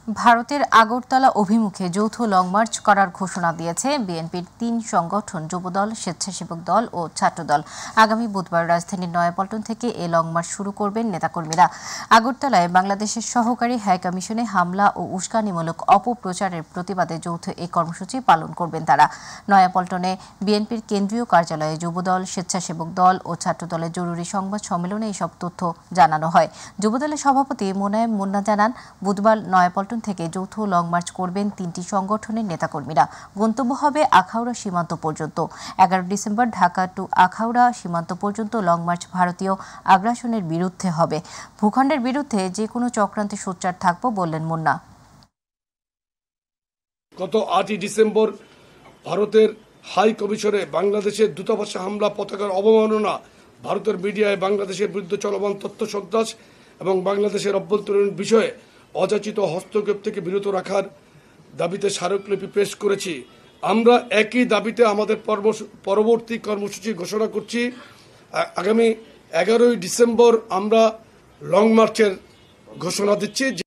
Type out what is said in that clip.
ভারতের আগরতলা অভিমুখে যৌথ লং মার্চ করার ঘোষণা দিয়েছে বিএনপির ৩ সংগঠন যুবদল, স্বেচ্ছাসেবক দল ও ছাত্রদল। আগামী বুধবার রাজধানীর নয়াপল্টন থেকে এ লং মার্চ শুরু করবেন নেতাকর্মীরা। আগরতলায় বাংলাদেশের সহকারী হাইকমিশনে হামলা ও উস্কানিমূলক অপপ্রচারের প্রতিবাদে যৌথ এই কর্মসূচি পালন করবেন তারা। নয়াপল্টনে বিএনপির কেন্দ্রীয় কার্যালয়ে যুবদল, স্বেচ্ছাসেবক দল ও ছাত্রদলের জরুরি সংবাদ সম্মেলনে এসব তথ্য জানানো হয়। যুবদলের সভাপতি মোনায়েম মুন্না জানান, বুধবার নয়াপল্টন থেকে যৌথ লং মার্চ করবেন ৩টি সংগঠনের নেতাকর্মীরা। গন্তব্য হবে আখাউড়া সীমান্ত পর্যন্ত। ১১ ডিসেম্বর ঢাকা টু আখাউড়া সীমান্ত পর্যন্ত লং মার্চ ভারতীয় আগ্রাসনের বিরুদ্ধে হবে। ভূখণ্ডের বিরুদ্ধে যে কোনো চক্রান্তে সোচ্চার থাকব বললেন মুন্না। গত ৮ই ডিসেম্বর ভারতের হাই কমিশনে বাংলাদেশের দূতাবাসে হামলা, পতাকার অবমাননা, ভারতের মিডিয়ায় বাংলাদেশের বিরুদ্ধে চলমান তথ্য সন্ত্রাস এবং বাংলাদেশের অভ্যন্তরীণ বিষয়ে অযাচিত হস্তক্ষেপ থেকে বিরত রাখার দাবিতে স্মারকলিপি পেশ করেছি। আমরা একই দাবিতে আমাদের পরবর্তী কর্মসূচি ঘোষণা করছি। আগামী ১১ই ডিসেম্বর আমরা লং মার্চের ঘোষণা দিচ্ছি।